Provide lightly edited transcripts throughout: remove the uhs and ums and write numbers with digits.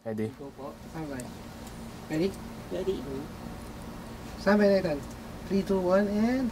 Ready? Go po. Standby. Ready? Ready? Standby natin. 3, 2, 1, and...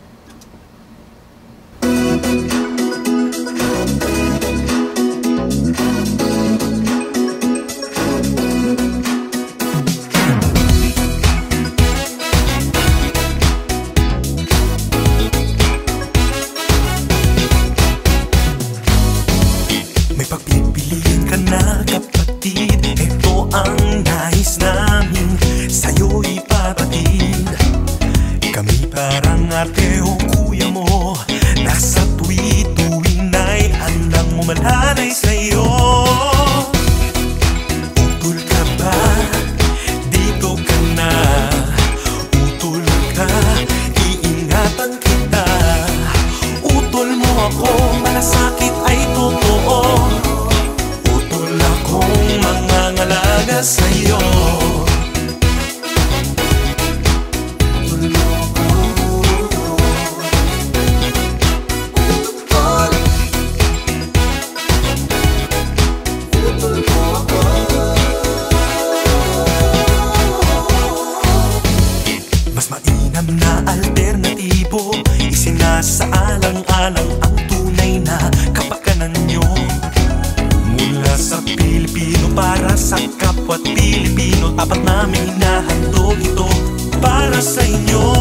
May pagpipiliin ka na, kapatid. Ito ang nais namin sa'yo ipapatid. Kami parang ate o kuya mo, nasa tuwi-tuwing na'y handang mumalalay sa'yo. Utol ka ba? Dito ka na. Utol ka, iingatan kita. Utol mo ako, malasakit ay totoo. Utol akong mangangalaga sa'yo. Utol mo ako. Utol. Utol mo ako. Mas mainam na alternatibo, isinasaalang-alang ang tunay na kapakanan nyo. Mula sa Pilipino para sa kapwa't Pilipino, tapat namin hinahandog ito para sa inyo.